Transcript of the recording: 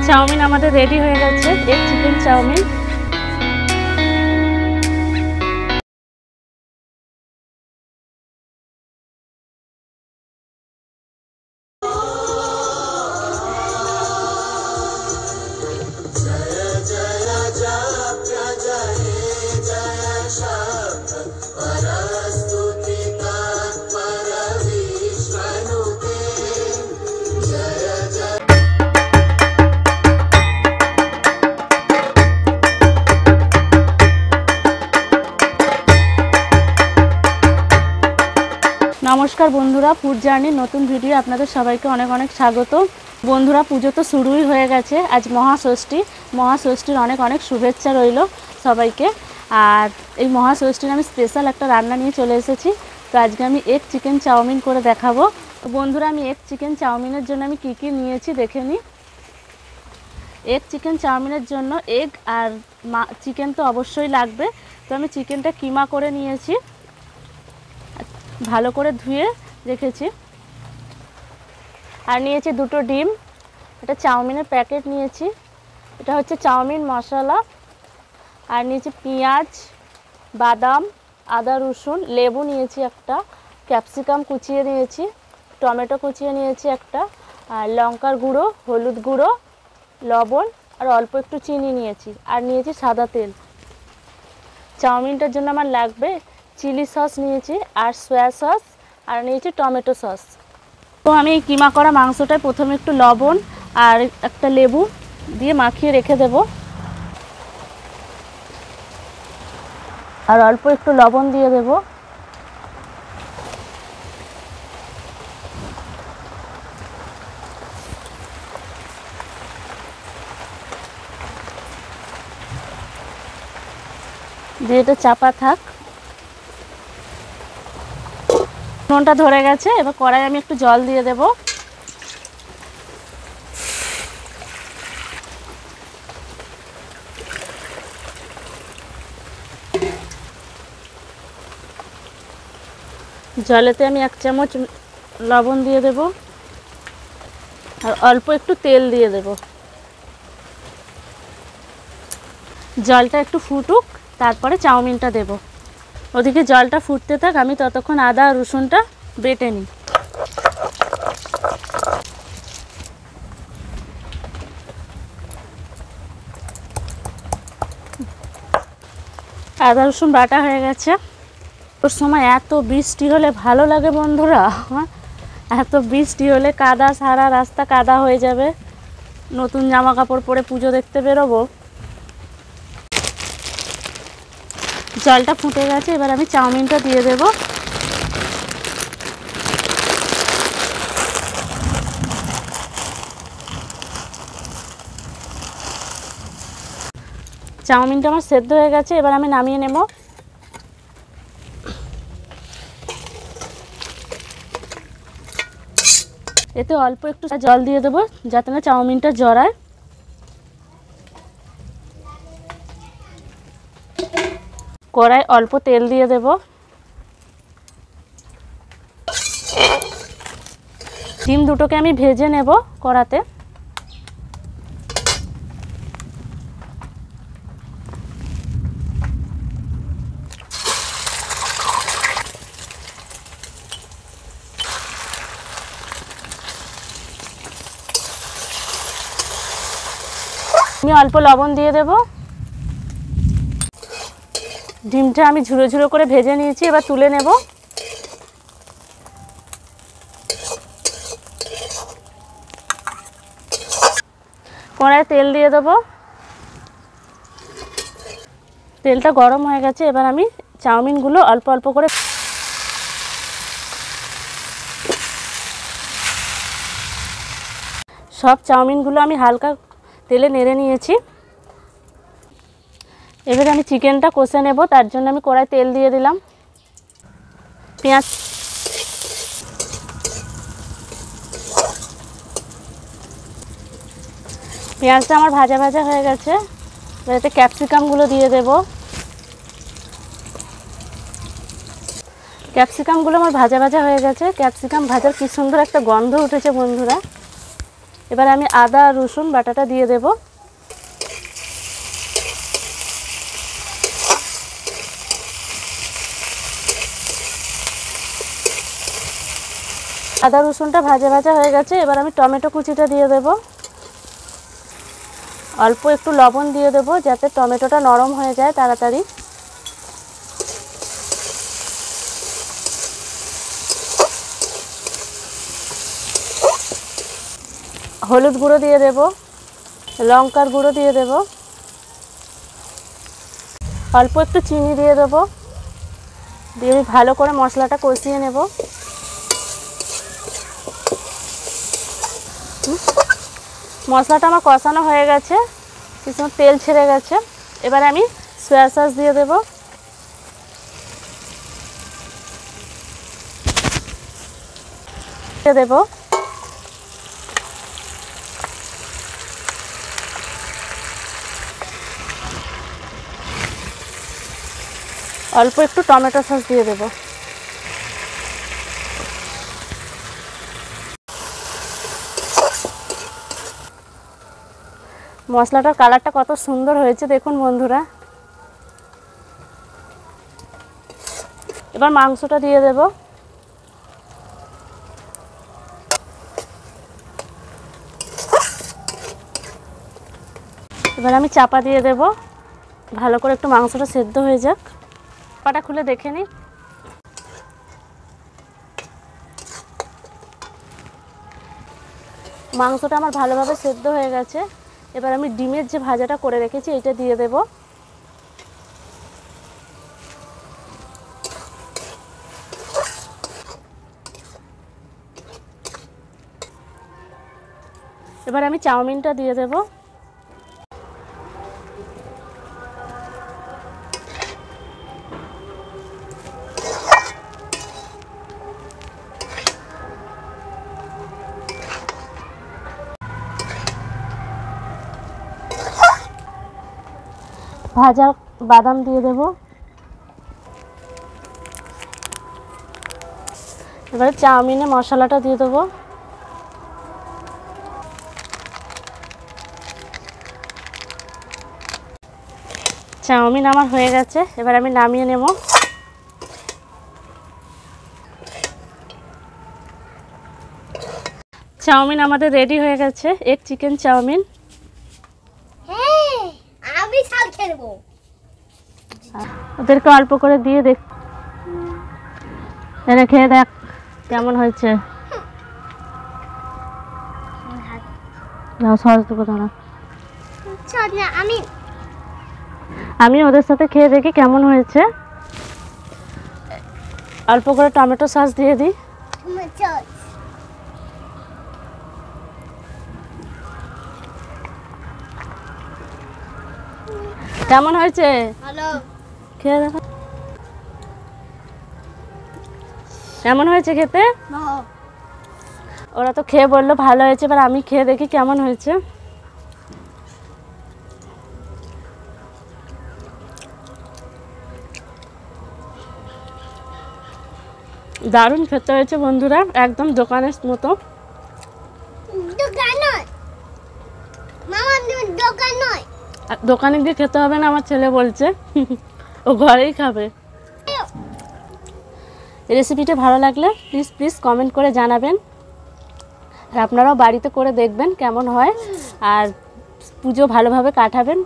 Chowmein আমাদের ready হয়ে গেছে, এগ চিকেন চাউমিন। নমস্কার বন্ধুরা, ফুড জার্নির নতুন ভিডিও আপনাদের সবাইকে অনেক অনেক স্বাগত। বন্ধুরা, পুজো তো শুরুই হয়ে গেছে, আজ মহাষষ্ঠীর অনেক অনেক শুভেচ্ছা রইল সবাইকে। আর এই মহাষষ্ঠীর আমি স্পেশাল একটা রান্না নিয়ে চলে এসেছি। তো আজকে আমি এগ চিকেন চাউমিন করে দেখাবো। বন্ধুরা, আমি এগ চিকেন চাউমিনের জন্য আমি কী কী নিয়েছি দেখে নিই। এগ চিকেন চাউমিনের জন্য এগ আর চিকেন তো অবশ্যই লাগবে। তো আমি চিকেনটা কিমা করে নিয়েছি, ভালো করে ধুয়ে রেখেছি। আর নিয়েছি দুটো ডিম, এটা চাউমিনের প্যাকেট নিয়েছি, এটা হচ্ছে চাউমিন মশলা। আর নিয়েছি পেঁয়াজ, বাদাম, আদা রসুন, লেবু নিয়েছি একটা, ক্যাপসিকাম কুচিয়ে নিয়েছি, টমেটো কুচিয়ে নিয়েছি একটা, আর লঙ্কার গুঁড়ো, হলুদ গুঁড়ো, লবণ আর অল্প একটু চিনি নিয়েছি। আর নিয়েছি সাদা তেল। চাউমিনটার জন্য আমার লাগবে চিলি সস নিয়েছি, আর সয়া সস, আর নিয়েছি টমেটো সস। তো আমি এই কিমা করা মাংসটায় প্রথমে একটু লবণ আর একটা লেবু দিয়ে মাখিয়ে রেখে দেব। আর অল্প একটু লবণ দিয়ে দেব। দিয়ে এটা চাপা থাক। নুনটা ধরে গেছে, এবার কড়াই আমি একটু জল দিয়ে দেব। জলেতে আমি 1 চামচ লবণ দিয়ে দেব আর অল্প একটু তেল দিয়ে দেব। জলটা একটু ফুটুক, তারপরে চাউমিনটা দেব। ওদিকে জলটা ফুটতে থাক, আমি ততক্ষণ আদা আর রসুনটা বেটে নিই। আদা রসুন বাটা হয়ে গেছে। ওর সময় এত বৃষ্টি হলে ভালো লাগে বন্ধুরা, এত বৃষ্টি হলে কাদা, সারা রাস্তা কাদা হয়ে যাবে। নতুন জামা কাপড় পরে পুজো দেখতে বেরোবো। জলটা ফুটে গেছে, এবার আমি চাউমিনটা দিয়ে দেব। চাউমিনটা আমার সেদ্ধ হয়ে গেছে, এবার আমি নামিয়ে নেব। এতে অল্প একটু জল দিয়ে দেবো যাতে না চাউমিনটা জড়ায়। কড়াই অল্প তেল দিয়ে দেব। ডিম দুটোকে আমি ভেজে নেব কড়াতে। আমি অল্প লবণ দিয়ে দেব। ডিমটা আমি ঝুড়ো ঝুড়ো করে ভেজে নিয়েছি, এবার তুলে নেব। কড়াইয়ে তেল দিয়ে দেব। তেলটা গরম হয়ে গেছে, এবার আমি চাউমিনগুলো অল্প অল্প করে সব চাউমিনগুলো আমি হালকা তেলে নেড়ে নিয়েছি। এবারে আমি চিকেনটা কষে নেব, তার জন্য আমি কড়াই তেল দিয়ে দিলাম। পেঁয়াজটা আমার ভাজা ভাজা হয়ে গেছে, এতে ক্যাপসিকামগুলো দিয়ে দেব। ক্যাপসিকামগুলো আমার ভাজা ভাজা হয়ে গেছে। ক্যাপসিকাম ভাজার কি সুন্দর একটা গন্ধ উঠেছে বন্ধুরা। এবার আমি আদা আর রসুন বাটাটা দিয়ে দেব। আদা রসুনটা ভাজা ভাজা হয়ে গেছে, এবার আমি টমেটো কুচিটা দিয়ে দেব। অল্প একটু লবণ দিয়ে দেব যাতে টমেটোটা নরম হয়ে যায় তাড়াতাড়ি। হলুদ গুঁড়ো দিয়ে দেব, লঙ্কার গুঁড়ো দিয়ে দেব, অল্প একটু চিনি দিয়ে দেব, দিয়ে আমি ভালো করে মশলাটা কষিয়ে নেব। মশলাটা আমার কষানো হয়ে গেছে, কিছু তেল ছেড়ে গেছে। এবার আমি সয়া সস দিয়ে দেব। দেব অল্প একটু টমেটো সস দিয়ে দেব। মশলাটার কালারটা কত সুন্দর হয়েছে দেখুন বন্ধুরা। এবার মাংসটা দিয়ে দেব। এবার আমি চাপা দিয়ে দেব, ভালো করে একটু মাংসটা সেদ্ধ হয়ে যাক। চাপাটা খুলে দেখে নিই। মাংসটা আমার ভালোভাবে সেদ্ধ হয়ে গেছে। এবার আমি ডিমের যে ভাজাটা করে রেখেছি এটা দিয়ে দেব। এবার আমি চাউমিনটা দিয়ে দেব। ভাজা বাদাম দিয়ে দেব। এবারে চাউমিনে মশলাটা দিয়ে দেবো। চাউমিন আমার হয়ে গেছে, এবার আমি নামিয়ে নেব। চাউমিন আমাদের রেডি হয়ে গেছে, এক চিকেন চাউমিন। আমি ছাল খেলব। ওদেরকে অল্প করে দিয়ে দেখ, এনে খেয়ে দেখ কেমন হয়েছে। সস দেবো দাঁড়া, আমি ওদের সাথে খেয়ে দেখি কেমন হয়েছে। অল্প করে টমেটো সস দিয়ে দিই। কেমন হয়েছে খেয়ে দেখো, কেমন হয়েছে খেতে। ওরা তো খেয়ে বললো ভালো হয়েছে, এবার আমি খেয়ে দেখি কেমন হয়েছে। দারুণ খেতে হয়েছে বন্ধুরা, একদম দোকানের মতো। দোকানে গিয়ে খেতে হবে না, আমার ছেলে বলছে ও ঘরেই খাবে। রেসিপিটা ভালো লাগলে প্লিজ কমেন্ট করে জানাবেন, আর আপনারাও বাড়িতে করে দেখবেন কেমন হয়, আর পুজো ভালোভাবে কাটাবেন।